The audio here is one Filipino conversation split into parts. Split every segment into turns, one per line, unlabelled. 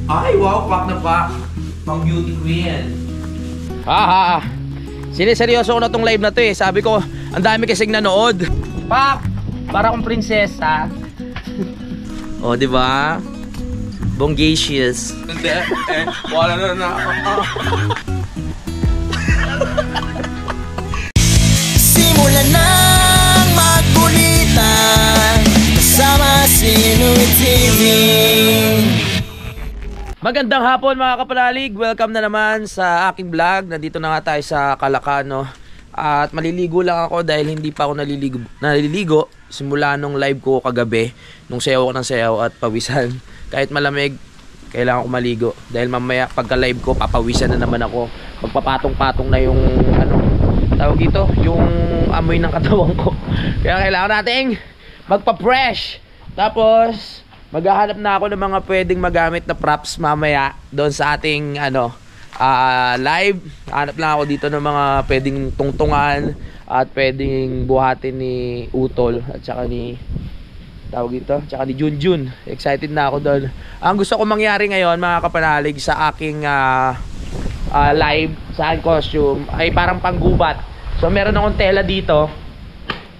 Ay, wow, pak na pak. Pang beauty queen.
Siniseryoso ko na tong live na to eh. Sabi ko, ang dami kasing nanood. Pak! Para akong prinsesa. O, di ba? Bongacious.
Hindi, wala na.
Simulan nang magkulitan kasama si Louie TV.
Magandang hapon mga kapanalig. Welcome na naman sa aking vlog. Nandito na nga tayo sa Calacano. At maliligo lang ako dahil hindi pa ako naliligo simula nung live ko kagabi. Nung sayaw ko ng sayaw at pawisan. Kahit malamig, kailangan ko maligo. Dahil mamaya pagka live ko, papawisan na naman ako. Magpapatong-patong na yung tawag dito, yung amoy ng katawan ko. Kaya kailangan nating magpa-fresh. Tapos maghahanap na ako ng mga pwedeng magamit na props mamaya doon sa ating live. Hanap lang ako dito ng mga pwedeng tungtungan at pwedeng buhatin ni Utol at saka ni tsaka ni Junjun. Excited na ako doon. Ang gusto ko mangyari ngayon mga kapanalig sa aking live sa aking costume ay parang panggubat. So meron akong tela dito.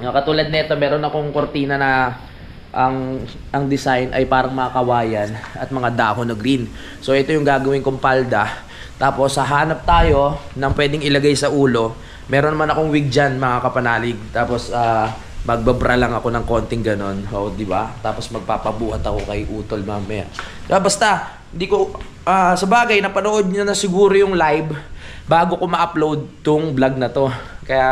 Katulad nito, meron akong kortina na ang design ay parang mga kawayan at mga dahon na green. So ito yung gagawin kong palda. Tapos hahanap tayo ng pwedeng ilagay sa ulo. Meron naman akong wig dyan mga kapanalig. Tapos magbabra lang ako ng konting ganon. O, diba? Tapos magpapabuhat ako kay Utol mamaya. Diba? Basta, hindi ko, sa bagay, napanood nyo na siguro yung live bago ko ma-upload tong vlog na to. Kaya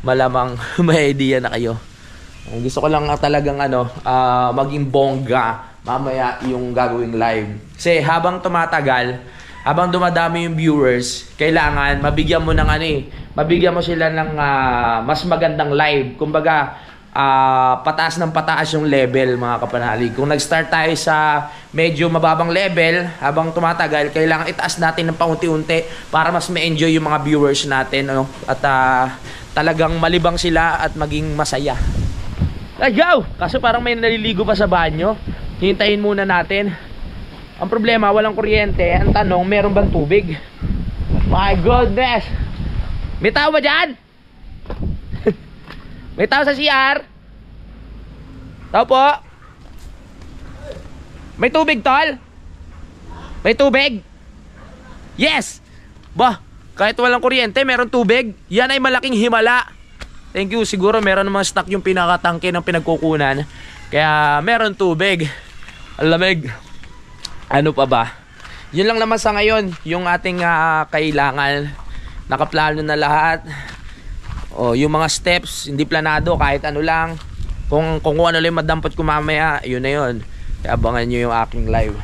malamang may idea na kayo. Gusto ko lang talagang maging bongga mamaya yung gagawing live. Kasi habang tumatagal, habang dumadami yung viewers, kailangan mabigyan mo ng mabigyan mo sila ng mas magandang live. Kumbaga, pataas ng pataas yung level mga kapanalig. Kung nag-start tayo sa medyo mababang level, habang tumatagal, kailangan itaas natin ng paunti-unti para mas ma-enjoy yung mga viewers natin. At talagang malibang sila at maging masaya. Let's go! Kaso parang may naliligo pa sa banyo. Hintayin muna natin. Ang problema, walang kuryente. Ang tanong, meron bang tubig? My goodness! May tao ba dyan? May tao sa CR? Tao po? May tubig, tol? May tubig? Yes! Bah, kahit walang kuryente, meron tubig. Yan ay malaking himala. Thank you. Siguro meron naman stock yung pinakatangke ng pinagkukunan. Kaya meron tubig. Alamig. Ano pa ba? Yun lang naman sa ngayon. Yung ating kailangan. Nakaplano na lahat. Yung mga steps, hindi planado. Kahit ano lang. Kung ano lang madampot ko mamaya, yun na yun. Kaya abangan nyo yung aking live.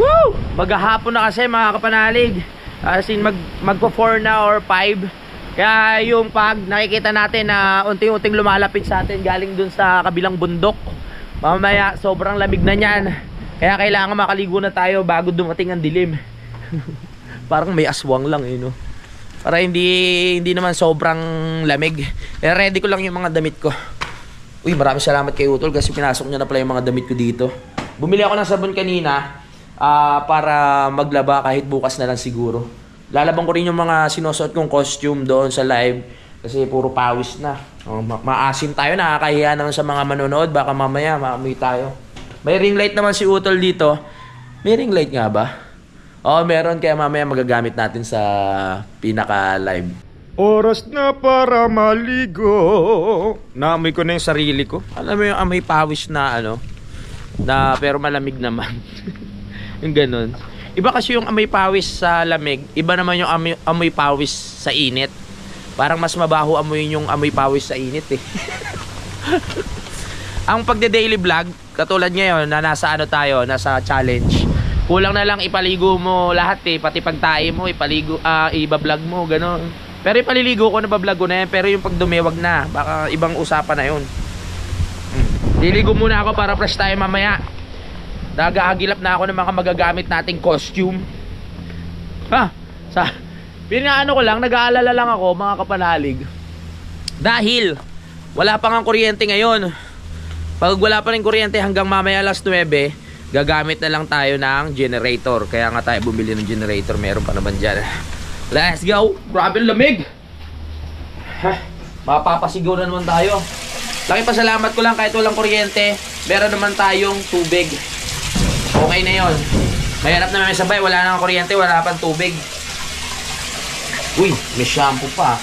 Woo! Maghahapon na kasi mga kapanalig. As in magpo 4 na or 5. Kaya yung pag nakikita natin na unting-unting lumalapit sa atin galing dun sa kabilang bundok, mamaya sobrang lamig na niyan. Kaya kailangan makaligo na tayo bago dumating ang dilim. Parang may aswang lang no? Para hindi naman sobrang lamig. Kaya ready ko lang yung mga damit ko. Uy, maraming salamat kay Utol kasi pinasok niya na pala yung mga damit ko dito. Bumili ako ng sabon kanina para maglaba kahit bukas na lang siguro. Lalabang ko rin yung mga sinusuot kong costume doon sa live kasi puro pawis na. Maasim tayo, nakakahiya naman sa mga manonood. Baka mamaya maamoy tayo. May ring light naman si Utol dito. May ring light nga ba? Oo, meron. Kaya mamaya magagamit natin sa pinaka-live. Oras na para maligo. Naamoy ko na yung sarili ko. Alam mo yung amoy pawis na na pero malamig naman. Yung ganun. Iba kasi yung amoy pawis sa lamig. Iba naman yung amoy pawis sa init. Parang mas mabaho amoy yung amoy pawis sa init eh. Ang pagde-daily vlog, katulad ngayon na nasa tayo, nasa challenge. Kulang na lang ipaligo mo lahat eh. Pati pagtae mo, iba-vlog mo, gano'n. Pero ipaliligo ko, nabablog ko na yan. Pero yung pag dumewag na, baka ibang usapan na yun. Liligo muna ako para fresh tayo mamaya. Nag-aagilap na ako ng mga magagamit nating costume. Pinaano ko lang, nag-aalala lang ako mga kapanalig. Dahil wala pa nga kuryente ngayon. Pag wala pa rin kuryente hanggang mamaya alas 9, gagamit na lang tayo ng generator. Kaya nga tayo bumili ng generator. Meron pa naman dyan. Let's go! Grabe lamig! Mapapasigaw na naman tayo. Laki pasalamat ko lang kahit walang kuryente, meron naman tayong tubig. Okay na yon. Mahirap na may sabay, wala nang kuryente, wala pang tubig. Uy, may shampoo pa.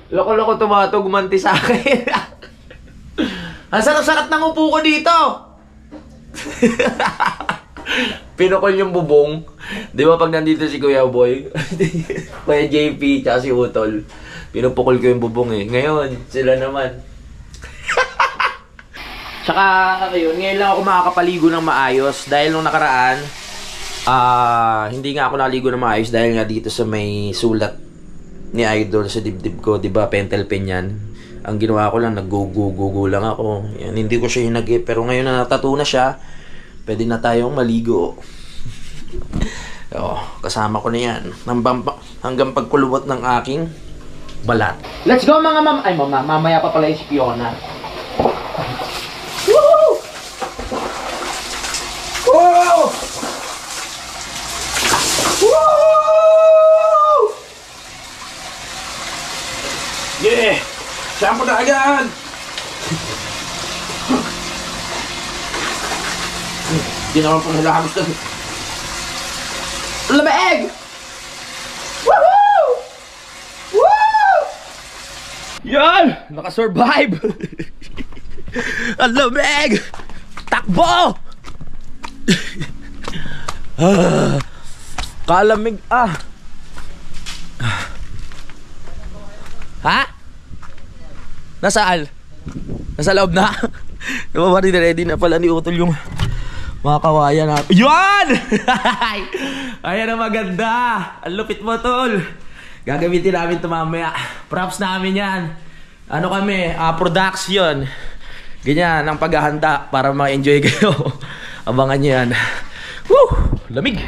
Loko-loko tumato, gumanti sa akin. Ang sarap-sarap ng upo ko dito. Pinukol yung bubong. Di ba pag nandito si Kuya Boy, Kuya JP, tsaka si Utol, pinupukol ko yung bubong eh. Ngayon, sila naman. Tsaka, ayun, ngayon lang ako makakapaligo ng maayos. Dahil nung nakaraan, hindi nga ako naligo ng maayos dahil nga dito sa may sulat ni Idol sa dibdib ko. Diba, pentel pen yan. Ang ginawa ko lang, nag-go-go-go lang ako. Yan, hindi ko siya hinag-e. Pero ngayon na natatato na siya, pwede na tayong maligo. Kasama ko na yan. Hanggang pagkulubot ng aking balat. Let's go mga ay mamaya pa pala yung si Fiona. Woo! Woo! Woo! Yeah! Shampoo na agad! Hindi naman po nalahamis na. Lamig! Woohoo! Woo! Yan! Nakasurvive! Ang lamig! Takbo! Kalamig Ha? Nasaan? Nasa loob na? Diba ready na pala ni Utol yung mga kawayan natin. Yan! Ayan ang maganda. Ang lupit mo, Tol. Gagamitin namin ito mamaya. Props namin yan. Ano kami? Production. Ganyan ang paghahanda para ma-enjoy kayo. Abangan nyo yan. Woo! Lamig.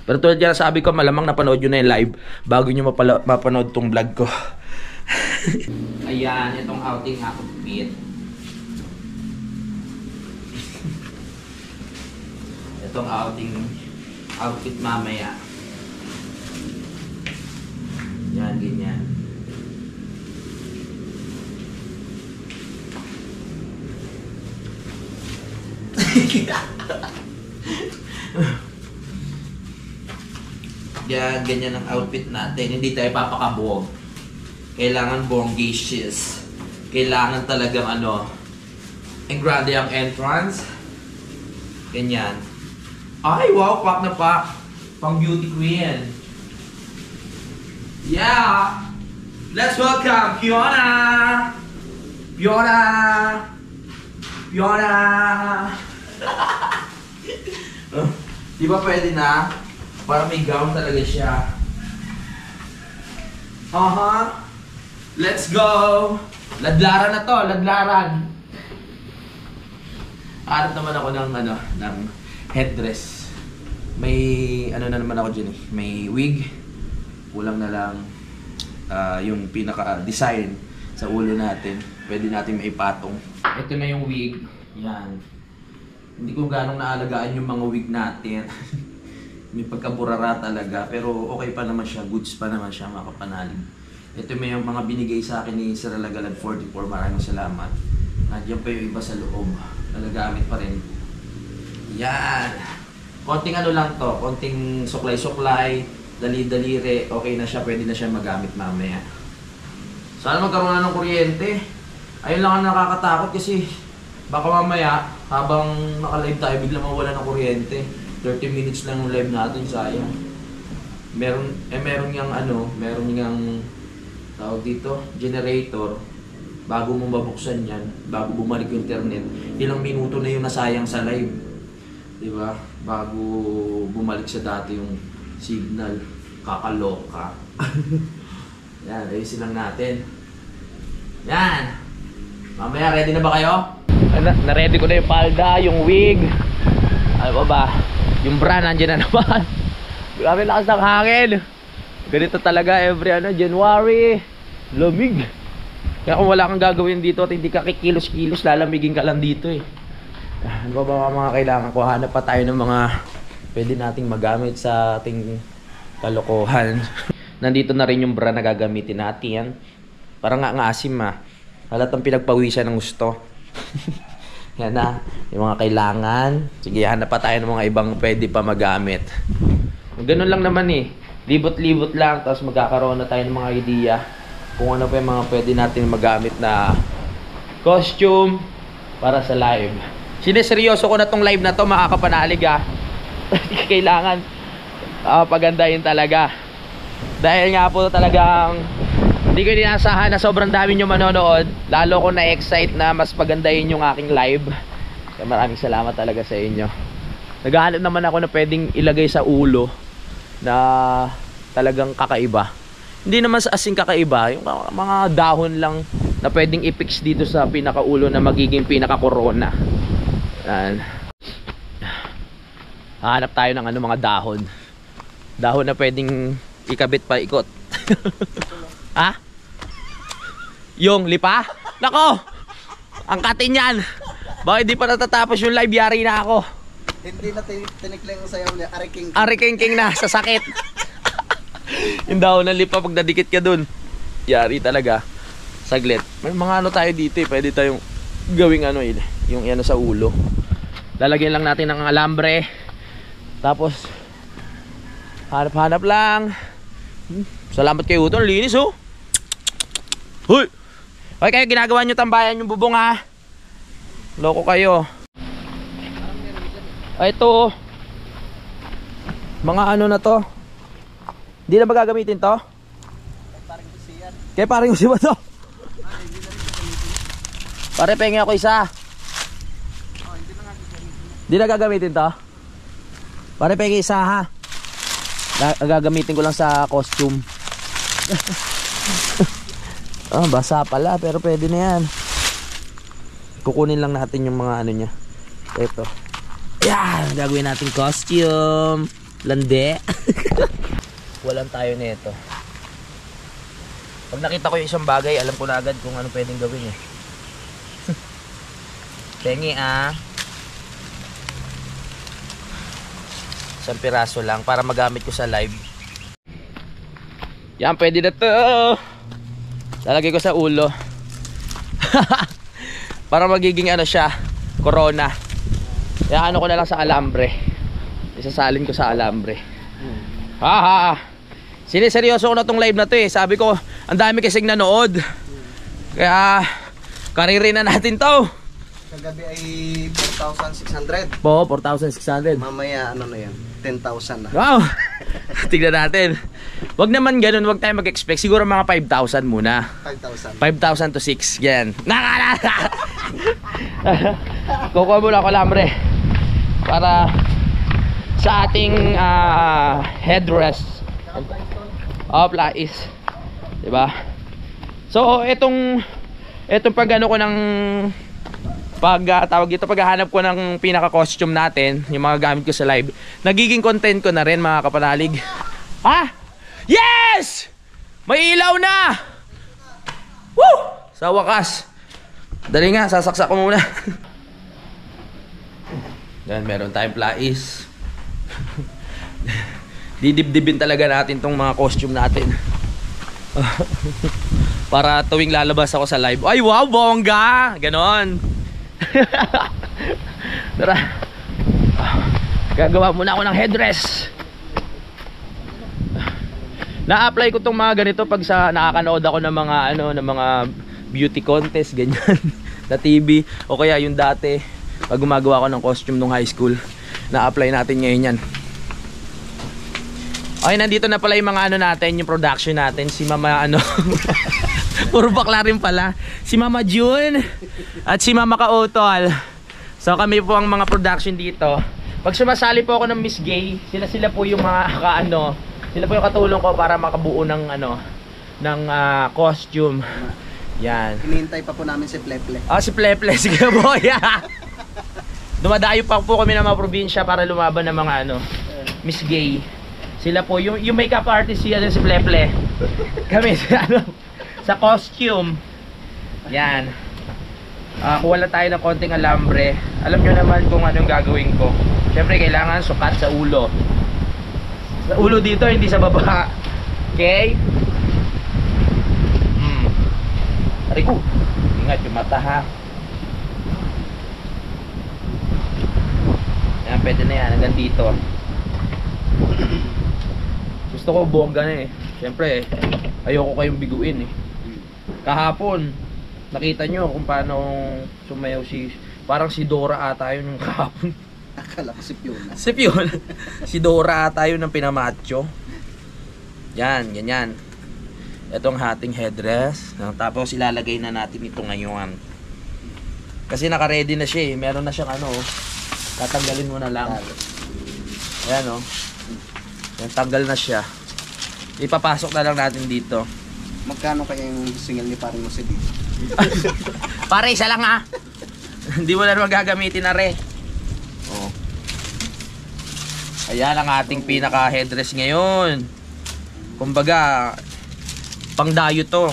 Pero tulad yan sabi ko, malamang napanood nyo na yung live bago nyo mapanood tong vlog ko. Ayan, itong outing outfit. Itong outing outfit mamaya. Yan, ganyan. Yan, ganyan ang outfit natin. Hindi tayo papakabuog. Kailangan bongacious. Kailangan talagang ang grande ang entrance. Ganyan. Ay, wow, pak na pak. Pang beauty queen. Yeah! Let's welcome Fiona! Fiona! Fiona! Di ba pwede na? Para may gown talaga siya. Let's go! Ladlaran na to, ladlaran. Harap naman ako ng headdress. May na naman ako dyan eh. May wig. Kulang na lang yung pinaka-design sa ulo natin. Pwede natin maipatong. Ito na yung wig. Yan. Hindi ko ganong naalagaan yung mga wig natin. May pagkaburara talaga. Pero okay pa naman siya. Goods pa naman siya, mga kapanalig. Ito may yung mga binigay sa akin ni Sir Alagalag 44. Maraming salamat. Nandiyan pa yung iba sa loob. Nagagamit pa rin. Yan. Konting lang to. Konting suklay-suklay. Dali-dalire. Okay na siya. Pwede na siya magamit mamaya. Sana magkaroon na ng kuryente. Ayun lang ang nakakatakot kasi baka mamaya habang naka-live tayo bigla mawala ng kuryente. 30 minutes lang yung live natin. Sayang. Meron yung tawag dito, generator. Bago mo mabuksan yan, bago bumalik yung internet, ilang minuto na yung nasayang sa live. Diba? Bago bumalik sa dati yung signal. Kakaloka. Yan, ayusin lang natin. Yan! Mamaya, ready na ba kayo? Na-ready ko na yung palda, yung wig. Ano ba? Yung bra nandiyan na naman. Grabe lakas ng hangin. Ganito talaga every January. Lamig. Kaya kung wala kang gagawin dito at hindi ka kikilos-kilos, lalamigin ka lang dito eh. Ano ba mga kailangan ko? Hanap pa tayo ng mga pwede nating magamit sa ating kalokohan. Nandito na rin yung bra na gagamitin natin. Parang nga asim halatang pinagpawisan ng gusto. Yan na, yung mga kailangan. Sige, hanap pa tayo ng mga ibang pwede pa magamit. Ganun lang naman eh. Libot-libot lang, tapos magkakaroon na tayo ng mga idea kung ano pa yung mga pwede natin magamit na costume para sa live. Sineseryoso ko na tong live na to, makakapanalig Kailangan pagandahin talaga. Dahil nga po talagang hindi ko inasahan na sobrang dami nyo manonood. Lalo ko na-excite na mas pagandahin yung aking live. Kaya maraming salamat talaga sa inyo. Naghahanap naman ako na pwedeng ilagay sa ulo na talagang kakaiba. Hindi naman sa asing kakaiba, yung mga dahon lang na pwedeng i-fix dito sa pinakaulo na magiging pinaka-corona. Yan. Hanap tayo ng mga dahon. Dahon na pwedeng ikabit pa ikot. Ha? Yung lipa? Nako! Ang katin yan! Bakit di pa natatapos yung live? Yari na ako.
Hindi na tinikling ang sayaw niya.
Ari-king-king na sa sakit. Yung dahon ng lipa pag nadikit ka dun. Yari talaga. Saglit. May mga tayo dito eh. Pwede tayong gawing yung sa ulo. Lalagyan lang natin ng alambre. Tapos hanap-hanap lang. Salamat kay Uton, linis oh. Hoy! Okay kayo, ginagawa nyo tambayan yung bubong Loko kayo. Ito mga na to. Hindi na ba gagamitin to? Kaya parang gusto ba to? Pare, pengi ako isa. Hindi na gagamitin to? Pare, pengi isa ha. Gagamitin ko lang sa costume. Basa pala pero pwede na yan. Kukunin lang natin yung mga niya. Ito. Yan, gagawin natin costume. Lande. Walang tayo nito. Pag nakita ko yung isang bagay, alam ko na agad kung ano pwedeng gawin eh. Pengi isang piraso lang para magamit ko sa live. Yan, pwede na to. Lalagay ko sa ulo. Para magiging siya, corona. Kaya ko na lang sa alambre. Isasalin ko sa alambre. Siniseryoso ko na tong live na to eh. Sabi ko, ang dami kasing nanood. Kaya karirin na natin to.
Kagabi ay 4,600.
Po, 4,600.
Mamaya na yan, 10,000 na.
Wow. Tignan natin. Wag naman ganun, wag tayo mag-expect. Siguro mga 5,000 muna.
5,000.
5,000 to 6. Yan. Kukuha muna ako lambre para sa ating headrest. Plais. Diba? So, itong pag ko ng tawag dito, paghahanap ko ng pinaka-costume natin, yung mga gamit ko sa live, nagiging content ko na rin mga kapanalig. Yes! May ilaw na! Woo! Sa wakas. Dali nga, sasaksak ko muna. Yan, meron tayong plais. Didibdibin talaga natin tong mga costume natin. Para tuwing lalabas ako sa live, ay wow, bongga! Ganon. Tara. Gagawa muna ako ng headrest. Na-apply ko tong mga ganito pag sa nakakanood ako ng mga ng mga beauty contest ganyan na TV, o kaya yung dati pag gumagawa ako ng costume nung high school. Na-apply natin ngayon yan. Okay, nandito na pala yung mga natin, yung production natin. Si Mama puro bakla rin pala. Si Mama June at si Mama Kautol. So kami po ang mga production dito. Pag sumasali po ako ng Miss Gay, sila po yung mga sila po yung katulong ko para makabuo ng ng costume. Yan.
Hinihintay pa po namin si Pleple.
Si Pleple, sige boy. Dumadayo pa po kami ng mga probinsya para lumaban ng mga ano, Miss Gay. Sila po, yung makeup artist si Pleple. Kami sa costume. Yan. Kuha lang tayo ng konting alambre. Alam nyo naman kung anong gagawin ko. Siyempre kailangan sukat sa ulo. Sa ulo dito, hindi sa baba. Okay? Aray ko. Ingat yung mata ha. Yan, pwede na yan. Hanggang dito. Gusto ko bongga na eh. Siyempre, ayoko kayong biguin eh. Kahapon, nakita nyo kung paano sumayaw parang si Dora ata yun yung kahapon.
Akala ko si Fiona.
Si Fiona. Si Dora ata yun ng pinamacho. Yan, ganyan. Itong hating headdress. Tapos ilalagay na natin ito ngayon. Kasi naka-ready na siya eh. Meron na siyang ano. Tatanggalin mo na lang. Ayan o. Yan, tanggal na siya. Ipapasok na lang natin dito.
Magkano kaya yung single ni paring mo si dito?
Pare, isa lang ha. Hindi mo na magagamitin na re. Oh. Ayan ang ating pinaka headdress ngayon. Kumbaga, pangdayo to.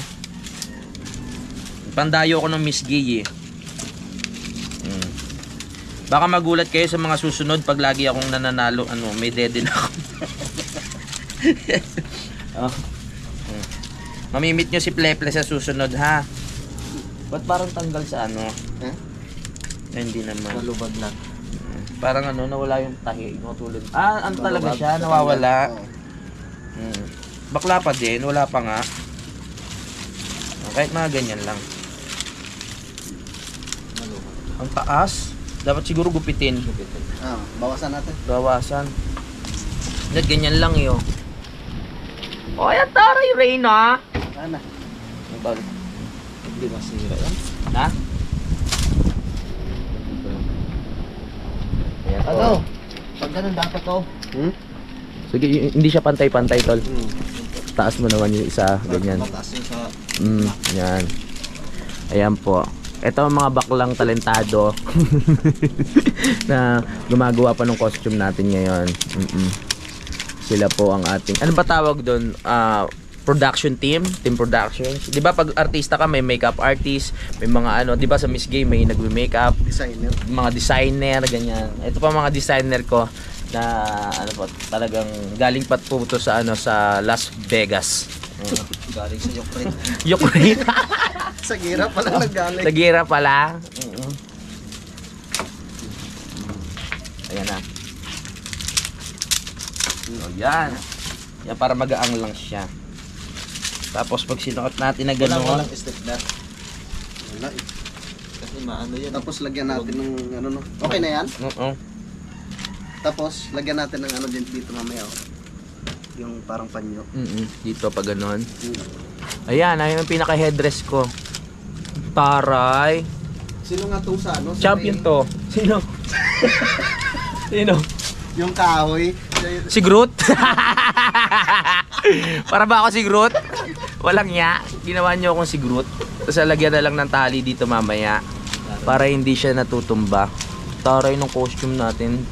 Pangdayo ko ng Miss Gay eh. Baka magulat kayo sa mga susunod pag lagi akong nananalo, ano, may dede na ako. Oh. Mamimit nyo si Pleple sa susunod ha. Ba't parang tanggal sa ano?
Eh?
Hindi naman.
Malubag na.
Parang ano, nawala yung tahi. Tulad. Ano talaga siya? Nawawala. Bakla pa din, wala pa nga. Kahit mga ganyan lang. Ang taas. Dapat siguro gupitin.
Bawasan natin.
Bawasan. Dahil ganyan lang yun. O, ayan taray, Reyna.
Ana.
Hindi masira yan. Ha? Ayan to.
Ano? Pag ganun dapat to.
Sige, hindi siya pantay-pantay, tol. Taas mo naman yung isa, ganyan.
Mataas yung sa...
Yan. Ayan po. Ito ang mga baklang talentado na gumagawa pa ng costume natin ngayon. Sila po ang ating, ano ba tawag doon? Production team productions. 'Di ba pag artista ka may makeup artist, may mga ano, 'di ba sa Miss Gay may nagme-makeup,
Designer.
mga designer ganyan. Ito pa mga designer ko na ano po, talagang galing pa po to sa ano sa Las Vegas.
Galing sa Ukraine.
Ukraine.
Sa gira pala naggaling.
Sa gira pala. Ayan na. So, yan. Yan para magaang lang siya. Tapos pag sinuot natin na gano'n.
Walang step na. Wala eh. Kasi maano yan. Tapos lagyan natin ng ano no. Okay na yan?
Oo.
Tapos lagyan natin ng ano din dito mamaya. Yung parang panyo.
Dito pa gano'n. Ayan, ayun ang pinaka headdress ko. Taray.
Sino nga to sa ano?
Champion to. Sino? Sino?
Yung kahoy.
Si Groot? Para ba ako si Groot? Walang nya. Ginawa niyo akong si Groot. Tapos lagyan na lang ng tali dito mamaya. Para hindi siya natutumba. Taray ng costume natin.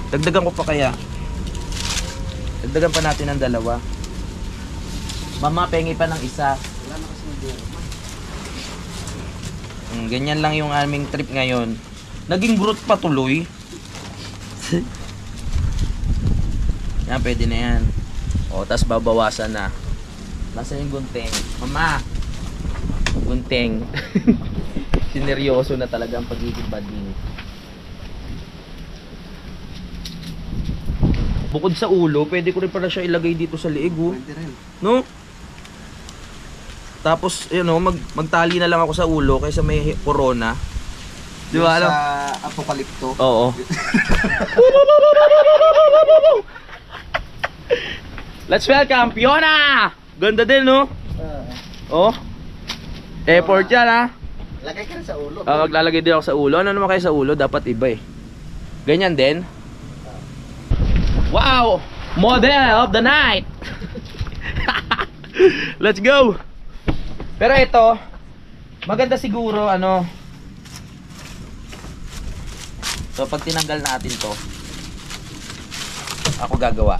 Dagdagan ko pa kaya. Dagdagan pa natin ng dalawa. Mama, pengi pa ng isa.
Wala na kasi mag-iwan.
Ganyan lang yung aming trip ngayon. Naging Groot pa tuloy. Yan, pwede na yan. O, tas babawasan na. Nasaan yung gunting? Mama! Gunting. Sineryoso na talaga ang pagiging bading. Bukod sa ulo, pwede ko rin pala siya ilagay dito sa liig, oh.
Pwede rin.
No? Tapos, yun know, magtali na lang ako sa ulo kaysa may corona. Di ba alam?
Sa apokalipto.
Oo. Let's welcome Fiona! Ganda din, no? Oh. Effort yan, ha?
Lagay ka rin sa ulo.
Maglalagay din ako sa ulo. Ano naman kayo sa ulo? Dapat iba eh. Ganyan din. Wow! Model of the night! Let's go! Pero ito, maganda siguro, ano, So pag tinanggal natin to, ako gagawa.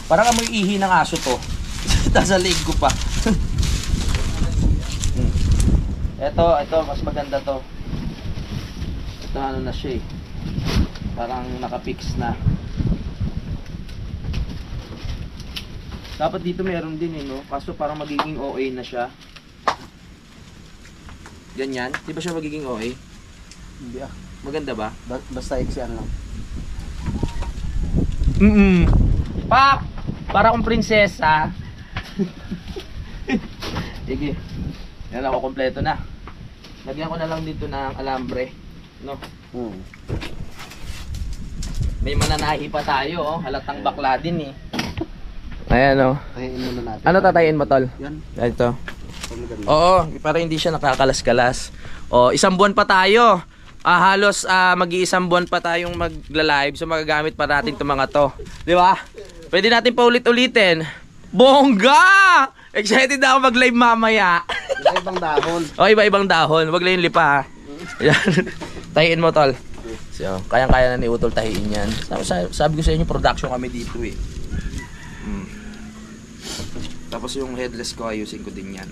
Parang amoy ihi ng aso to. Nasa leg ko pa. Ito, mas maganda to. Ito ano na siya eh. Parang nakapix na. Dapat dito meron din eh, no? Kaso parang magiging OA na siya. Ganyan. Di ba siya magiging OA?
Hindi ah.
Maganda ba?
Basta iksian lang.
Pak! Para akong prinsesa. Sige. Yan ako, kompleto na. Lagyan ko na lang dito ng alambre. No? May mananahi pa tayo, oh. Halatang bakla din eh. Ayan, oh.
Tahiin muna natin.
Ano tatayin mo, tol?
Yan.
Ito.
Maganda.
Oo, para hindi siya nakakalas-kalas. O, isang buwan pa tayo. Halos mag-iisang buwan pa tayong magla-live. So magagamit pa natin itong mga to. Di ba? Pwede natin paulit-ulitin. Bongga! Excited ako mag-live mamaya.
Iba-ibang dahon.
O, iba-ibang dahon. Wag lang yung lipa, ha? Yan. Tahiin mo, tol. So, kayang-kaya na ni Utol tahiin yan. Sabi ko sa inyo, production kami dito eh. Tapos yung headless ko, ayusin ko din yan.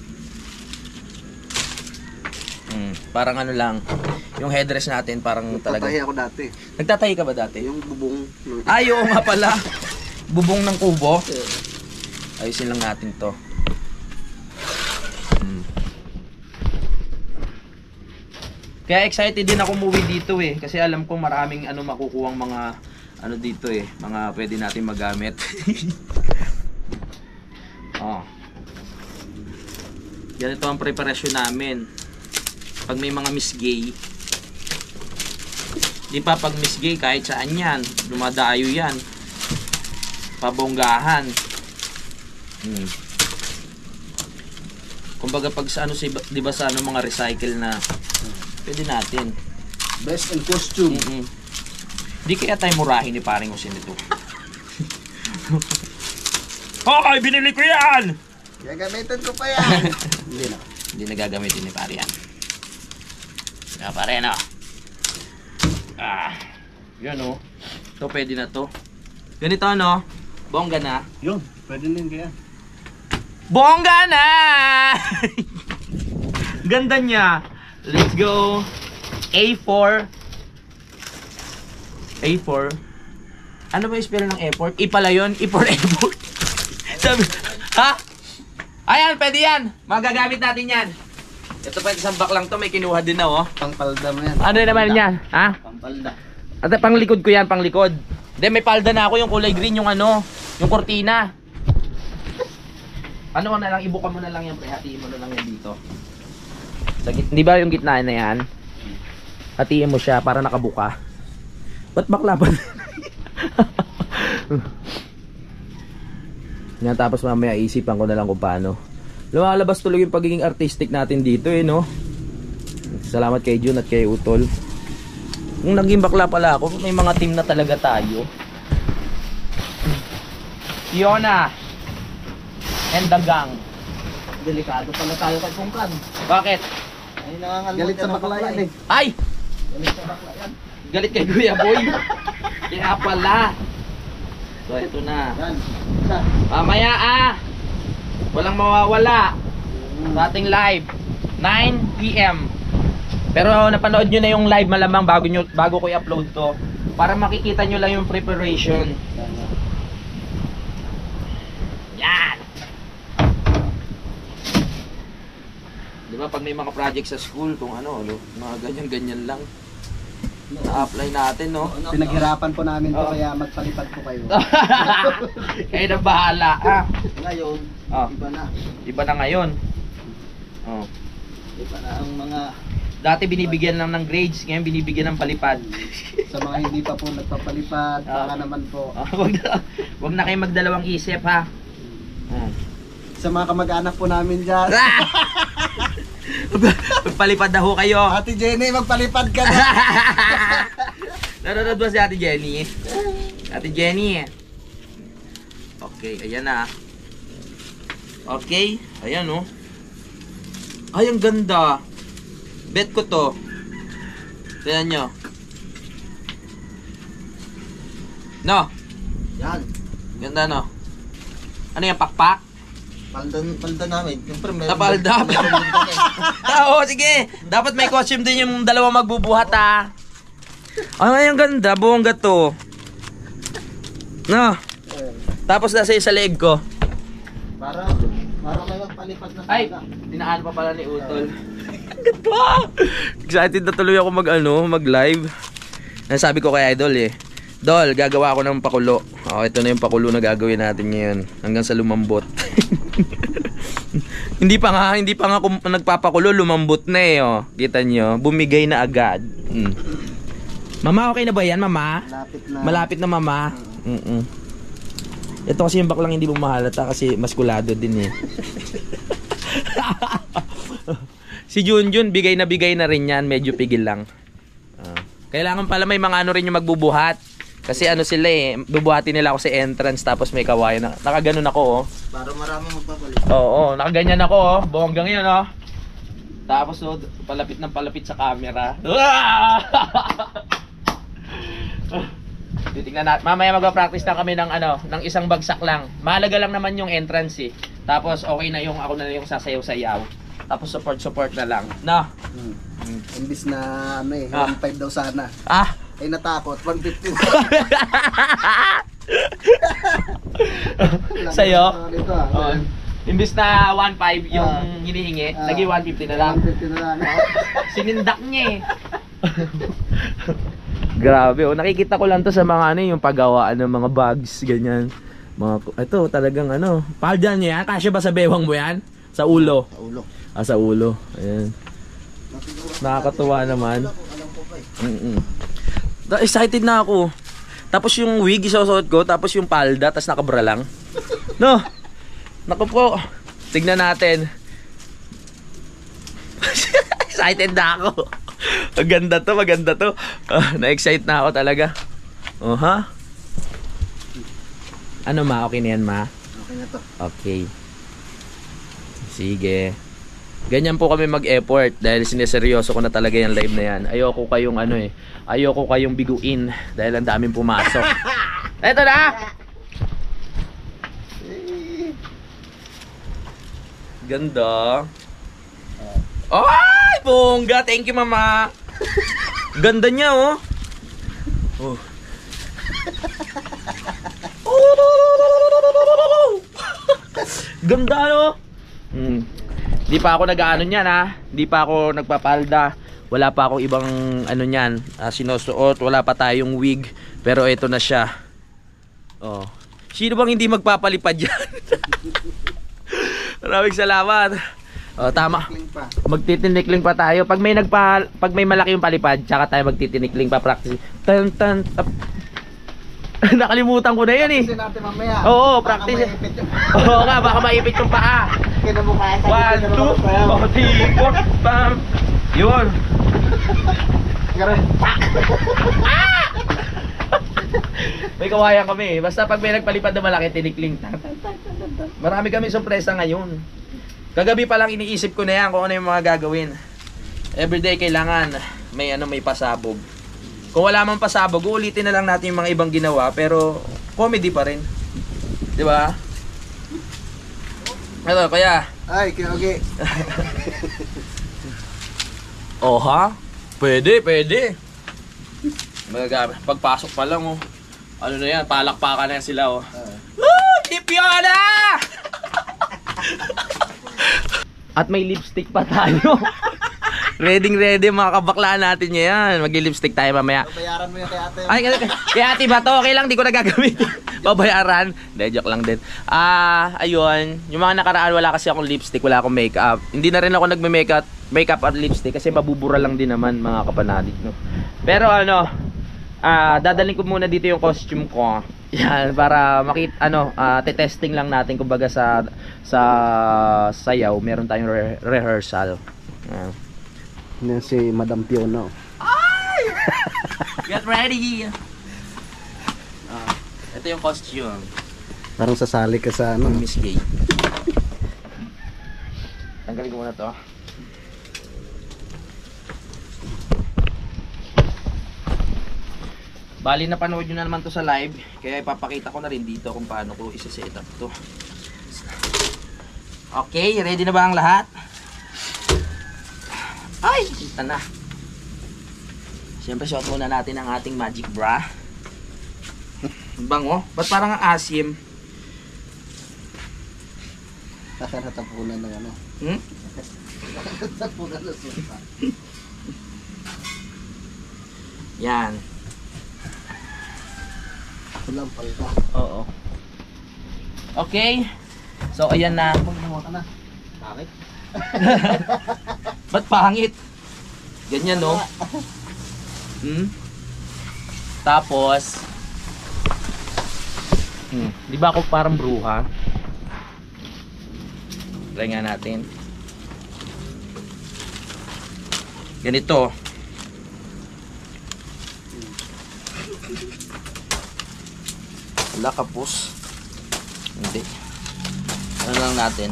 Parang ano lang, yung headrest natin parang talaga.
Nagtatahi ako dati.
Nagtatahi ka ba dati?
Yung bubong.
Ay, oo nga pala. Bubong ng kubo. Ayusin lang natin to. Kaya excited din ako umuwi dito eh. Kasi alam ko maraming ano makukuhang mga ano dito eh. Mga pwede natin magamit. Oh. Ganito ang preparasyon namin. Pag may mga misgay, di pa pag misgay kahit saan yan, dumadayo yan, pabonggahan. Kumbaga pag sa ano, di ba sa ano mga recycle na, pwede natin.
Best in costume.
Di kaya tayo murahin ni paring Jose nito. Hoy, binili ko yan!
Gagamitin ko pa yan. Hindi na.
Hindi na gagamitin ni pare yan. Kaya pare na. Yan o. Ito pwede na to. Ganito ano? Bongga na.
Yun, pwede din kaya.
Bongga na! Ganda niya. Let's go. A4. A4. Ano ba yung spell ng effort? I pala yun. I for effort. Sabi, ha? Ayan, pwede yan. Magagamit natin yan. Ito pa isang bak lang to, may kinuha din na oh.
Pangpalda mo yan.
Ano naman yan? Ha?
Pangpalda.
At panglikod ko yan, panglikod. Then may palda na ako yung kulay green, yung ano, yung kortina. Ano mo na lang, ibuka mo na lang yan, pre. Hatiin mo na lang yan dito. Di ba yung gitna na yan? Hatiin mo siya para nakabuka. Ba't bakla pa? Yan, tapos mamaya isipan ko na lang kung paano. Lumalabas tuloy yung pagiging artistic natin dito eh, no? Salamat kay Jun at kay Utol. Kung naging bakla pala ako, may mga team na talaga tayo. Fiona and the gang.
Delikado pala tayo kay Pungkan.
Bakit?
Ay, galit sa bakla yan eh.
Ay!
Galit sa bakla yan.
Galit kay Kuya Boy. Kaya pala. So ito na.
Yan.
Mamaya walang mawawala sa ating live 9 PM. Pero napanood nyo na yung live malamang bago ko i-upload to para makikita nyo lang yung preparation. Yan. Diba pag may mga project sa school kung ano, mga ganyan-ganyan lang na-apply natin, no?
Pinaghirapan po namin to kaya magpalipad po kayo.
Kayo na bahala, ha?
Ngayon, iba na.
Iba na ngayon. Oh.
Iba na ang mga...
Dati binibigyan lang ng grades, ngayon binibigyan ng palipad.
Sa mga hindi pa po nagpapalipad, baka naman po.
Wag na kayo magdalawang isip, ha?
Sa mga kamag-anak po namin dyan.
Magpalipad na ho kayo.
Ate Jenny, magpalipad ka na.
Nanonood ba si Ate Jenny? Ate Jenny. Okay, ayan na. Okay, ayan oh. Ay, ang ganda. Bet ko to. Tignan nyo. No?
Yan.
Ganda, no? Ano yan, pakpak?
Palda namin. Siyempre,
Napalda. Oo, sige. Dapat may costume din yung dalawa magbubuhat, ah. Ay, ang ganda. Bongga to. No? Tapos nasa sa leeg ko.
Para may magpalipad na
Ay, dinaan pa pala ni Utol. Ganda! Excited na tuloy ako mag-live. Sabi ko kay Idol eh, Dol, gagawa ako ng pakulo. Ito na yung pakulo na gagawin natin ngayon. Hanggang sa lumambot. Hindi pa nga kung nagpapakulo, lumambot na eh. Oh. Kita nyo, bumigay na agad. Mama, okay na ba yan, mama? Malapit na, mama. Ito kasi yung baklang hindi mo mahalata kasi maskulado din eh. Si Junjun, bigay na rin yan. Medyo pigil lang. Kailangan pala may mga rin yung magbubuhat. Kasi sila eh, bubuhatin nila ako sa entrance tapos may kawayan. Nakaganon ako oh.
Para marami magpapalit.
Oo, nakaganyan ako oh. Bongga ngayon oh. Tapos oh, palapit sa camera. Titingnan natin. Mamaya magpa-practice na kami ng ng isang bagsak lang. Mahalaga lang naman yung entrance eh. Tapos okay na yung ako na yung sasayaw-sayaw. Tapos support na lang. No.
Imbis na 1.5 daw sana. Ay natakot, 150.
Sa'yo? Imbis na 1.5 yung hinihingi, naging 150 na lang.
150 na lang.
Sinindak niya eh. Grabe oh, nakikita ko lang to sa mga yung paggawaan ng mga bags, ganyan. Ito talagang palda niya yan. Kasya ba sa bewang mo yan? Sa ulo?
Sa ulo.
Sa ulo. Ayan. Nakakatuwa naman. Excited na ako. Tapos yung wig isusuot ko, tapos yung palda, tapos nakabra lang. No. Naku po. Tignan natin. Excited na ako. Maganda to. Na-excite na ako talaga. Ha? Ano ma? Okay na yan ma?
Okay na to.
Okay. Sige. Ganyan po kami mag-effort dahil sineseryoso ko na talaga yung live na yan. Ayoko kayong ayoko kayong biguin dahil ang daming pumasok. Eto na! Ganda. Ay, bongga! Thank you, mama. Ganda niya, oh. Ganda, no? Di pa ako nag-aano niyan ha. Di pa ako nagpapalda. Wala pa akong ibang niyan, sinusuot, wala pa tayong wig, pero ito na siya. Oh. Sino bang hindi magpapalipad yan? Maraming salamat. Oh, tama. Magtitinikling pa tayo. Pag may malaki yung palipad, tsaka tayo magtitinikling pa practice. Nakalimutan ko na yan eh.
Practice natin mamaya.
Oo, practice. Oo nga, baka maipit yung paa. 1, 2, 3, 4, bam. Yun. May kawayan kami. Basta pag may nagpalipad na malaki, tinikling. Marami kami sorpresa ngayon. Kagabi pa lang iniisip ko na yan kung ano yung mga gagawin. Everyday kailangan may pasabog. Kung wala mang pasabog, uulitin na lang natin yung mga ibang ginawa, pero comedy pa rin. Di ba? Ano, kaya?
Ay, okay.
Oh ha? Pwede. Pagpasok pa lang oh. Ano na yan, palakpakan na yan sila oh. Tipiona! At may lipstick pa tayo. Ready mga kabaklaan natin yan. Mag-lipstick tayo mamaya.
Babayaran mo yung kay ate.
Ay, kay ate ba to? Okay lang, di ko na gagamitin. Babayaran. Hindi, joke lang din. Ayun. Yung mga nakaraan, wala kasi akong lipstick, wala akong makeup. Hindi na rin ako makeup at lipstick kasi mabubura lang din naman mga kapanalig, no? Pero dadalhin ko muna dito yung costume ko. Yan, para testing lang natin kumbaga sa sayaw, meron tayong rehearsal.
Yan si Madam Piono.
Ay! Get ready! Ito yung costume.
Parang sasali ka sa
Miss Gay. Tanggalin ko muna to. Bali na panood nyo na naman to sa live, kaya ipapakita ko na rin dito kung paano ko isa-set up to. Okay, ready na ba ang lahat? Ay, kita na. Siyempre, shot muna natin ang ating magic bra. Bango? Ba't parang ang asim?
Tapunan ng ano.
Hmm?
Tapunan ng suka.
Yan.
Walang palta.
Oo. Okay. So, ayan na.
Magnawa ka na.
Bakit? Ba't pangit? Ganyan, no? Tapos, di ba ako parang bruha? Try nga natin. Ganito. Wala kapos. Hindi. Ano lang natin?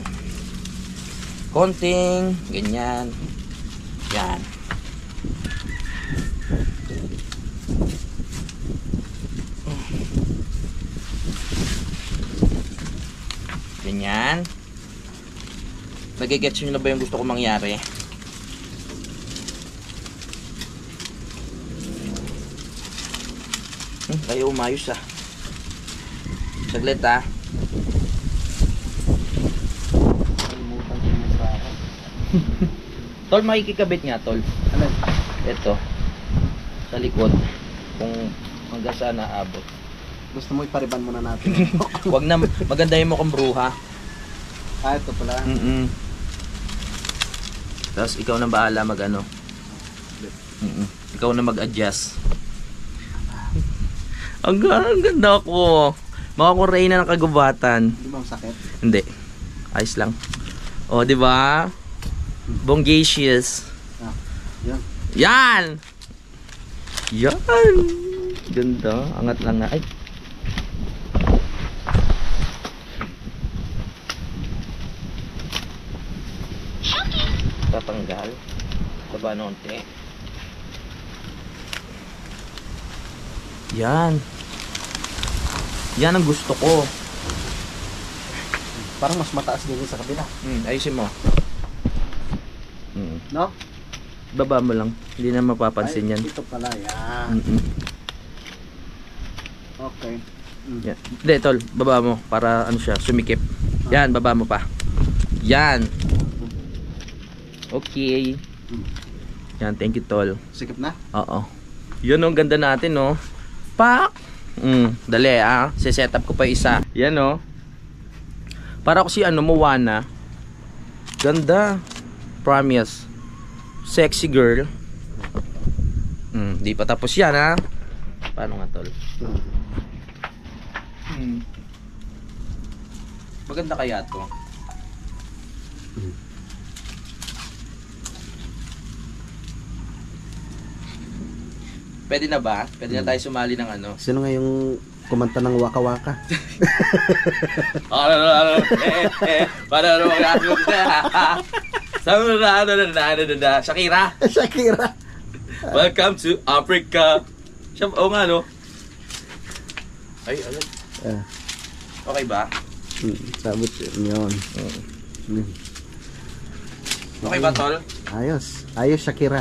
Konting, ganyan. Yan. Ganyan. Nagigets nyo na ba yung gusto ko mangyari? Kayo umayos ah. Saglit ah. Tol, makikikabit nga tol.
Ano?
Ito. Sa likod. Kung hanggang saan naabot.
Gusto mo ipariban muna natin.
Wag na, maganda yung mukhang bruha.
Ito pala.
Tapos ikaw na bahala mag ano. Ikaw na mag-adjust. Ang ganda ko. Makakuray na ng kagubatan.
Hindi ba ang sakit?
Hindi. Ayos lang. O, di ba? Bongacious.
Yan.
Yan! Yan! Ganda. Angat lang nga. Ay. Tatanggal. Baba nonte. Yan. Yan ang gusto ko.
Parang mas mataas din sa kabila.
Ayusin mo.
No?
Baba mo lang. Hindi na mapapansin yan.
Ito pala. Yan. Okay.
Yan. Hindi, tol. Baba mo. Para ano siya, sumikip. Yan, baba mo pa. Yan. Okay. Yan, thank you, tol.
Sikip na?
Oo. Yun ang ganda natin, no? Pak! Dali, ah. Siset up ko pa isa. Yan, no? Para ko si ano, Moana. Ganda. Promise. Sexy girl. Di pa tapos yan, ha? Paano nga, tol? Maganda kaya to. Pwede na ba? Pwede na tayo sumali ng ano?
Sino nga yung kumanta ng Waka Waka?
Shakira.
Shakira.
Welcome to Africa. Oo nga, no? Ay, ano? Okay ba?
Sabot yun.
Okay ba, tol?
Ayos. Ayos, Shakira.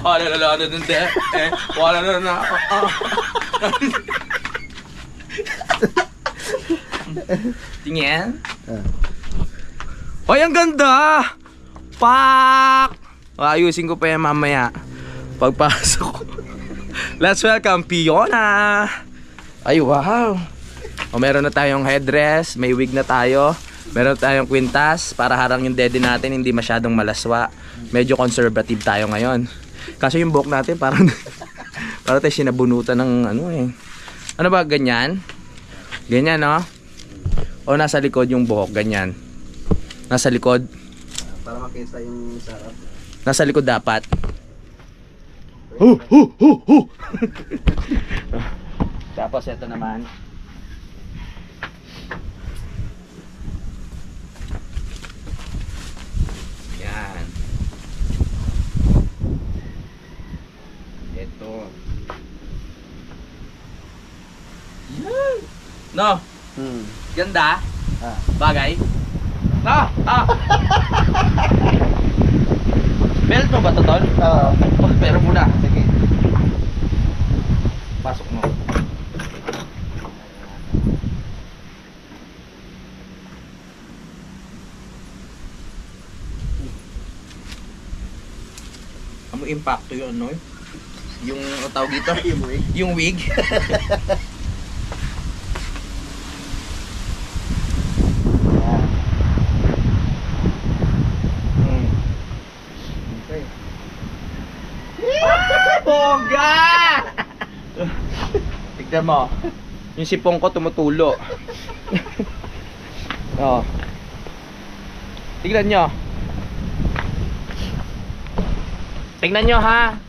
Tingin? Ay, ang ganda! Pak! Ayusin ko pa yan mamaya. Pagpasok. Let's welcome Fiona! Ay, wow! O, meron na tayong headdress, may wig na tayo. Meron tayong kwintas para harang yung dede natin, hindi masyadong malaswa. Medyo conservative tayo ngayon. Kasi yung buhok natin parang parang tayo sinabunutan ng ano eh. Ano ba, ganyan? Ganyan, no? O nasa likod yung buhok, ganyan. Nasa likod.
Para makita yung sarap.
Nasa likod dapat. Tapos ito naman. Yan. Ito. No? Ganda? Bagay? No? Belt mo ba to, Tol?
Oo.
Pero muna.
Sige.
Pasok mo. Amo impacto yun, no? Yung ano tawag dito? Yung wig. Boga! Tignan mo. Yung sipong ko tumutulo. Oh. Tignan nyo. Tignan nyo ha.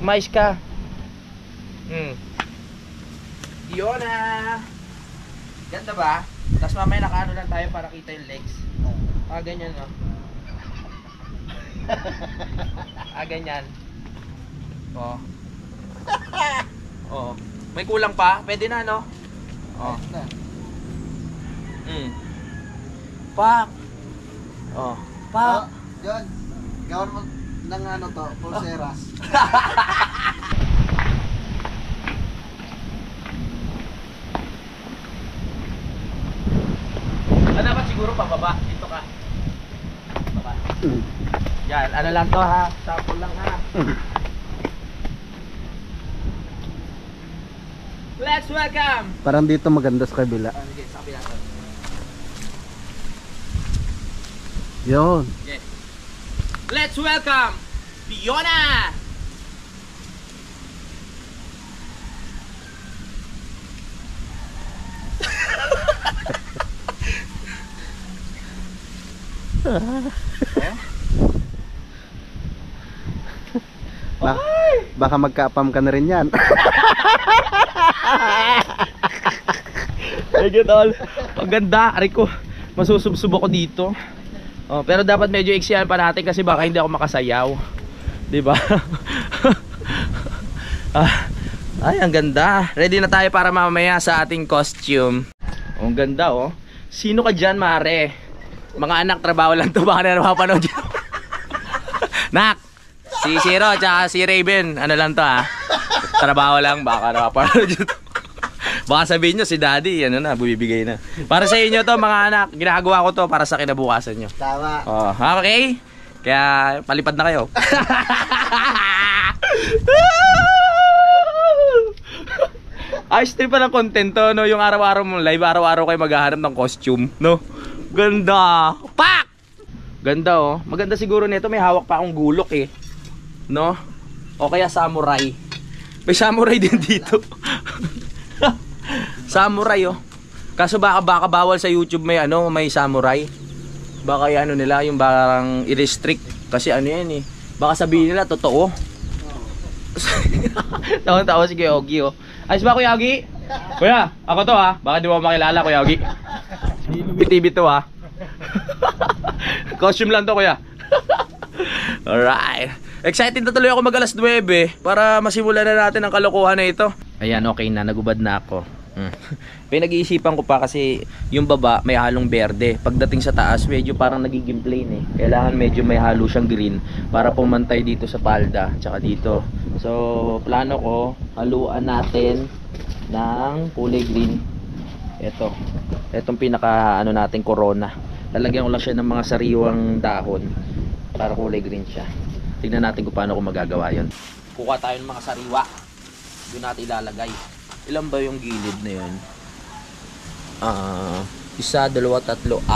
Mais ka. Fiona. Ganda ba? Tapos mamaya nakaano lang tayo para kita yung legs. Ganyan no. Ganyan. Oh. Oh. May kulang pa? Pwede na no? Oh. Pak. Oh. Pak.
John, gawin mo ng ano to, pulseras.
Dapat siguro pababa. Dito ka. Baba. Yan, ano lang to ha? Sample lang ha. Let's welcome!
Parang dito maganda sa kabila.
Sige, sa kabila to.
Yun.
Okay. Let's welcome Fiona!
Baka magka-apam ka na rin yan.
Sige tol. Ang ganda. Aray ko. Masusubsub ako dito. Oh, pero dapat medyo iksihan pa natin kasi baka hindi ako makasayaw. 'Di ba? Ay, ang ganda. Ready na tayo para mamaya sa ating costume. Oh, ang ganda oh. Sino ka dyan, mare? Mga anak, trabaho lang to. Baka na napapanood dyan. Nak! Si Zero tsaka si Raven, ano lang to ha? Trabaho lang, baka napapanood dyan. Baka sabihin nyo, si Daddy, ano na, bumibigay na. Para sa inyo to, mga anak, ginagawa ko to para sa kinabukasan nyo.
Tama.
Oh, okay? Kaya, palipad na kayo. Ayos din pa ng content to, no? Yung araw-araw mong live, araw-araw kayo maghahanap ng costume, no? Ganda! Pak! Ganda oh. Maganda siguro nito, may hawak pa akong gulok eh. No? O kaya samurai. May samurai din dito. Samurai oh. Kaso baka bawal sa YouTube may ano, may samurai. Baka ano nila, yung barang i-restrict. Kasi ano yan eh. Baka sabihin nila, totoo. Tawa-tawa si Kuya Ogie oh. Ayos ba Kuya Ogie? Kuya, ako to ha. Baka di mo makilala Kuya Ogie. TV to ha. Costume lang to Kuya. Alright. Excited na tuloy ako mag alas 9 para masimulan na natin ang kalokohan na ito. Ayan, okay na, nagubad na ako. Pinag-iisipan ko pa kasi yung baba may halong berde. Pagdating sa taas medyo parang nagiging plain eh. Kailangan medyo may halo siyang green para pumantay dito sa palda tsaka dito. So plano ko haluan natin ng kulay green. Etong pinaka ano natin corona. Lalagyan ko lang siya ng mga sariwang dahon para kulay green siya. Tingnan natin kung paano ko magagawa yon. Kuha tayo ng mga sariwa. Doon natin ilalagay. Ilan ba yung gilid na yun? 1, 2, 3, 4. 4. 1, 2,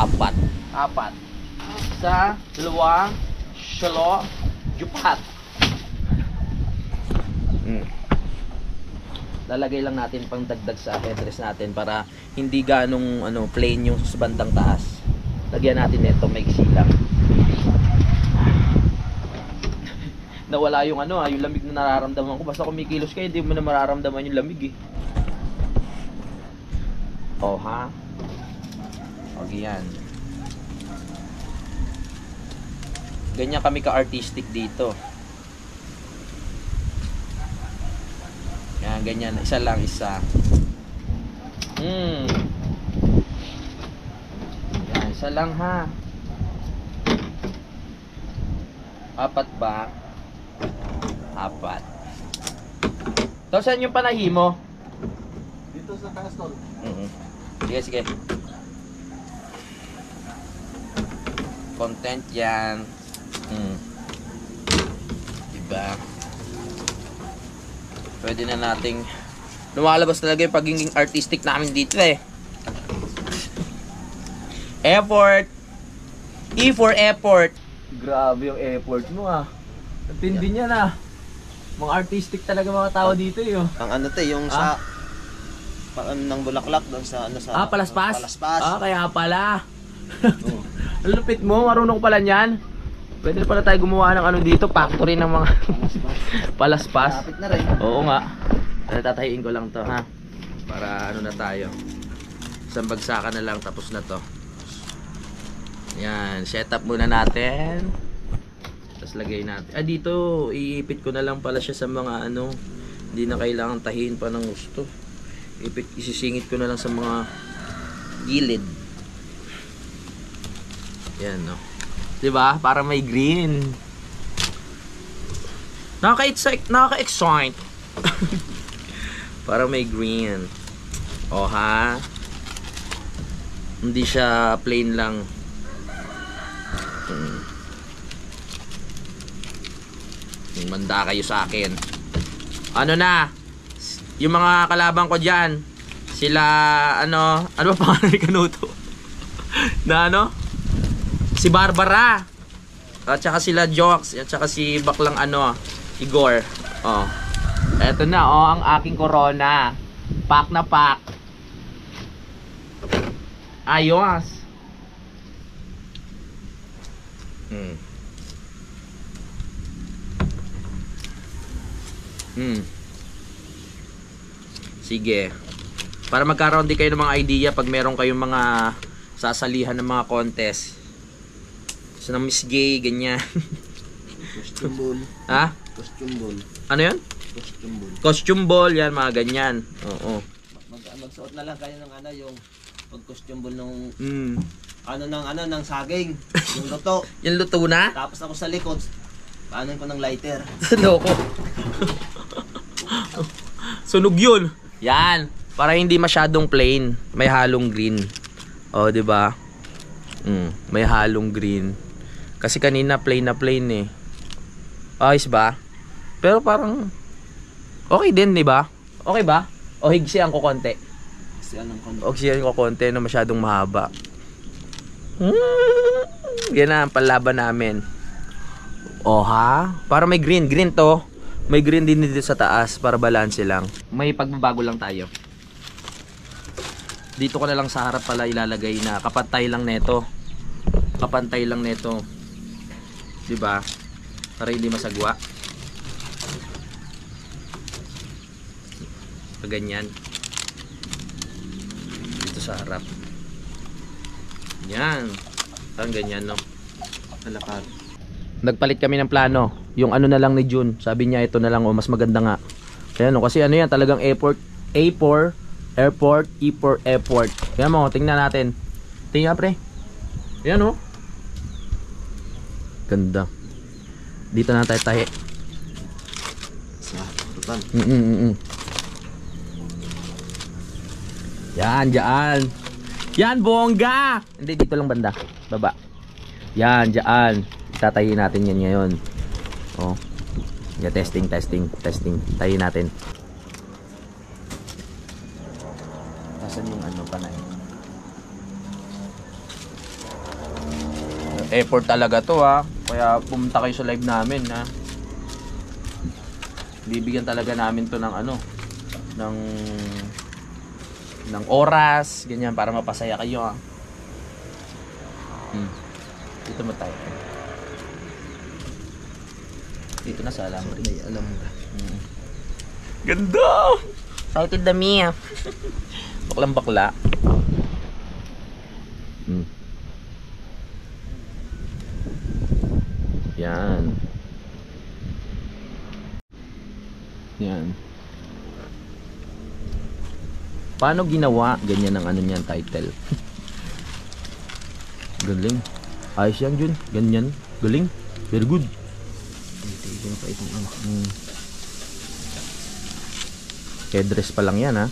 3, 4, 4. Lalagay lang natin pang dagdag sa headrest natin para hindi ganong ano, plain yung sa bandang taas. Lagyan natin nito maiksi lang. Nawala yung ano yung lamig na nararamdaman ko. Basta kumikilos kayo, hindi mo na mararamdaman yung lamig eh. Oh ha? Okay yan. Ganyan kami ka-artistic dito. ganyan. Isa lang, isa. Yan, isa lang ha. Apat ba? Apat. So, saan yung panahi mo?
Dito sa taas tol.
Sige, sige. Content yan. Diba? Pwede na nating lumalabas talaga yung pagiging artistic namin dito eh. Effort. E for effort. Grabe yung effort mo ah. Ang tindi niya na. Mga artistic talaga mga tao dito eh. Oh.
Ang ano yung sa ano ng bulaklak doon sa ano sa
Palaspas?
Palaspas.
Kaya pala. Ang lupit mo, marunong pala niyan. Pwede na pala tayo gumawa ng ano dito, factory ng mga palaspas.
Lapit na rin.
Oo nga. Tatahiin ko lang to ha. Para ano na tayo. Isang bagsakan na lang tapos na to. Yan, set up muna natin. Tapos lagay natin. Dito, iipit ko na lang pala siya sa mga ano. Hindi na kailangan tahiin pa ng gusto. Isisingit ko na lang sa mga gilid. Yan, no. 'Di ba? Para may green. Nakaka-excite. Para may green. O ha. Hindi siya plain lang. Manda kayo sa akin. Ano na? Yung mga kalabang ko diyan, sila ano ba pangalan ni Kanuto? Na ano? Si Barbara. At saka sila Jokes, at saka si baklang ano, Igor. Oh. Eto na ang aking corona. Pack na pack. Ayos. Sige. Para magkaroon din kayo ng mga idea pag meron kayong mga sasalihan ng mga contest. So, na Miss Gay, ganyan.
Costume ball.
Ha?
Costume ball.
Ano yun?
Costume ball.
Costume ball, yan, mga ganyan. Oo.
Magsuot na lang kayo ng ano, yung pag-costume ball nung
Mm.
ng saging. Yung luto.
Yung luto na?
Tapos ako sa likod, paanin ko ng lighter.
Loko. Sunog yun. Yan. Para hindi masyadong plain. May halong green. O, di ba? May halong green. Kasi kanina plain na plain eh. Ayos ba? Pero parang okay din, di ba? Okay ba? O higsian ko konti. Higsian ko konti na masyadong mahaba. Yan na ang palaban namin. O ha? Para may green. Green to. May green din dito sa taas para balanse lang. May pagbabago lang tayo. Dito ko na lang sa harap pala ilalagay na kapantay lang neto. Kapantay lang neto. 'Di ba? Para hindi masagwa. Ganyan. Dito sa harap. Yan. Parang ganyan, no? Nalakad. Nagpalit kami ng plano. Yung ano na lang ni June. Sabi niya ito na lang, mas maganda nga. Kaya no, kasi ano yan, talagang airport. A4, airport, E for airport. Kaya mo, tingnan natin. Tingnan pre. Yan oh. Ganda. Dito na tayo.
Sa tutan.
Yan, dyan. Yan, bongga! Hindi, dito lang banda. Baba. Yan, dyan. Tatayin natin yan ngayon. Oh. Yeah, testing. Tayin natin. Nasaan yung ano pa na eh? Effort talaga to ha. Kaya pumunta kayo sa live namin ha. Bibigyan talaga namin to ng ano, ng oras, ganyan, para mapasaya kayo ha. Dito mo tayo. Dito na sa alam mo rin. Alam mo. Ganda! Excited na Mia. Baklang bakla. Yan. Yan. Paano ginawa? Ganyan ang ano niyan, title. Galing. Ayos yan, Jun. Ganyan. Galing. Very good. Tignan pa itong headdress pa lang yan, ha.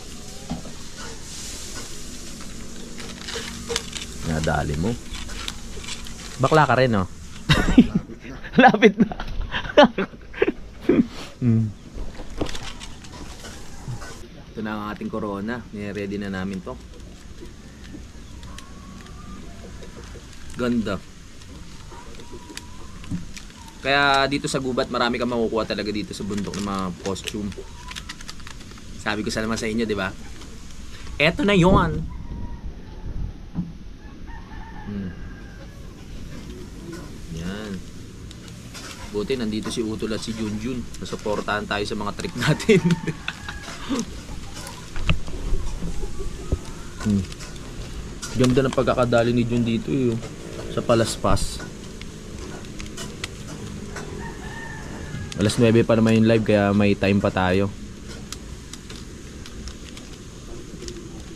Nadali mo. Bakla ka rin, no? Lapit na. Ito na ang ating Corona. Nire-ready na namin to. Ganda. Kaya dito sa gubat, marami kang makukuha talaga dito sa bundok ng mga costume. Sabi ko sa naman sa inyo, di ba? Eto na yon. Yan. Buti nandito si Utol at si Junjun. Nasuportahan tayo sa mga trick natin. Ganda ng pagkakadali ni Jun dito eh. Sa Palaspas. Alas 9 pa naman yung live kaya may time pa tayo.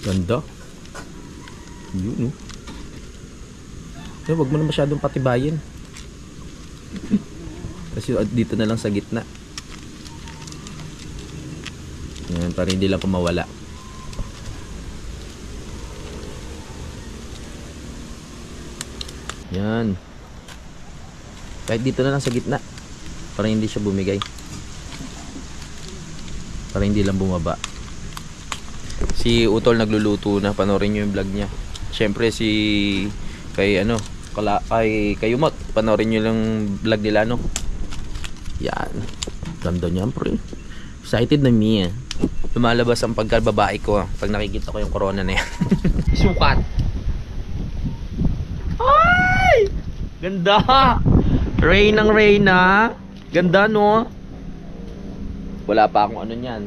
Ganda. Yun, wag mo na masyadong patibayin. Kasi dito na lang sa gitna. Yan, para hindi lang kumawala. Yan. Kahit dito na lang sa gitna. Para hindi siya bumigay. Para hindi lang bumaba. Si Utol nagluluto na. Panoorin nyo yung vlog niya. Siyempre si kay Umot. Panoorin nyo lang vlog nila, no? Yan. Ganda niya, pre. Excited na miya. Lumalabas ang pagkababae ko, pag nakikita ko yung Corona na yan. Sukat. Ay! Ganda! Rain ng Reyna. Ganda, no? Wala pa akong ano niyan.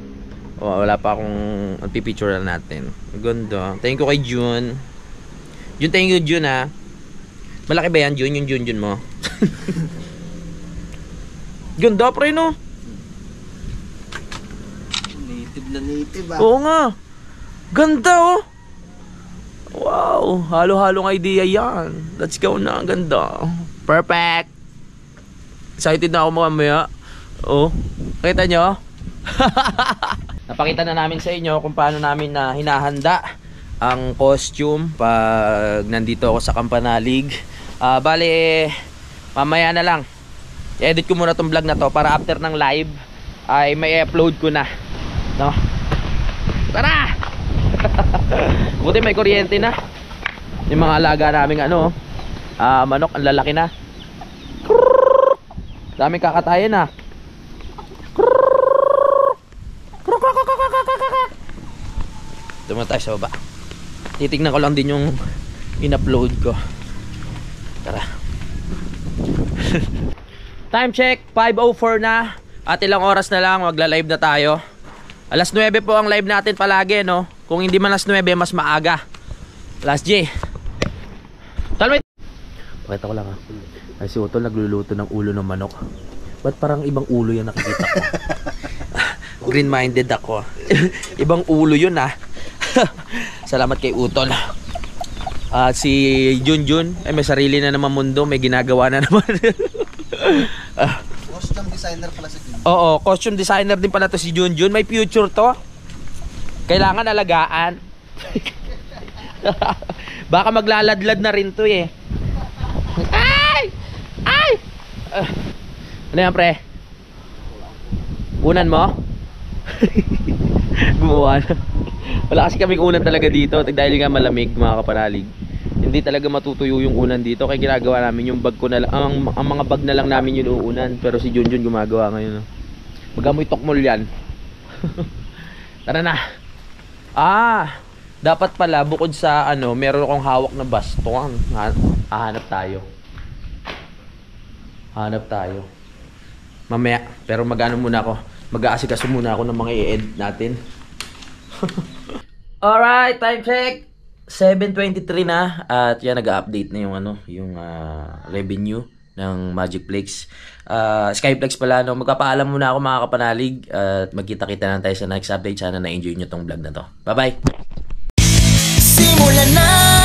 Wala pa akong pipicture natin. Ganda. Thank you kay Jun. Jun, thank you, Jun, ha. Malaki ba yan, Jun? Yung Jun mo? Ganda, pre, no?
Native na native, ah.
Oo nga. Ganda, oh. Wow. Halo-halong idea yan. Let's go na. Ganda. Perfect. Excited na ako mamaya. Oh. Kita nyo? Napakita na namin sa inyo kung paano namin na hinahanda ang costume pag nandito ako sa Campanalig. Bale, mamaya na lang. I-edit ko muna tong vlog na to para after ng live ay may upload ko na. No? Tara! Buti may kuryente na. Yung mga alaga naming manok, ang lalaki na. Daming kakatayin na. Tuma tayo sa baba. Titignan ko lang din yung in-upload ko. Tara. Time check, 5:04 na. At ilang oras na lang magla-live na tayo. Alas 9 po ang live natin palagi, no? Kung hindi man alas 9, mas maaga. Last J. Talmit. Pakita ko lang, ha. Ay, si Utol nagluluto ng ulo ng manok. Ba't parang ibang ulo yan nakikita ko? Green-minded ako. Ibang ulo yun, ha. Salamat kay Utol. Si Junjun ay may sarili na naman mundo. May ginagawa na naman.
Costume designer pala si Junjun.
Oo, costume designer din pala to si Junjun. May future to. Kailangan alagaan. Baka maglaladlad na rin to eh. Ay! Ay! Ano yan, pre? Unan mo? Gumawa na. Wala kasi kaming unan talaga dito dahil nga malamig, mga kapanalig. Hindi talaga matutuyo yung unan dito kaya ginagawa namin yung bag ko na lang, ang mga bag na lang namin yung uunan. Pero si Junjun gumagawa ngayon, no? Magamoy tokmol yan. Tara na. Dapat pala bukod sa meron akong hawak na baston. Hanap tayo. Mamaya, pero muna ako. Mag-aasikaso muna ako ng mga i-edit natin. Alright, time check. 7:23 na at yan nag-update na yung revenue ng Magicplex. Skyplex pala, no. Magpapaalam muna ako, mga kapanalig, at magkita-kita na tayo sa next update. Sana na-enjoy nyo tong vlog na to. Bye-bye.
Mula na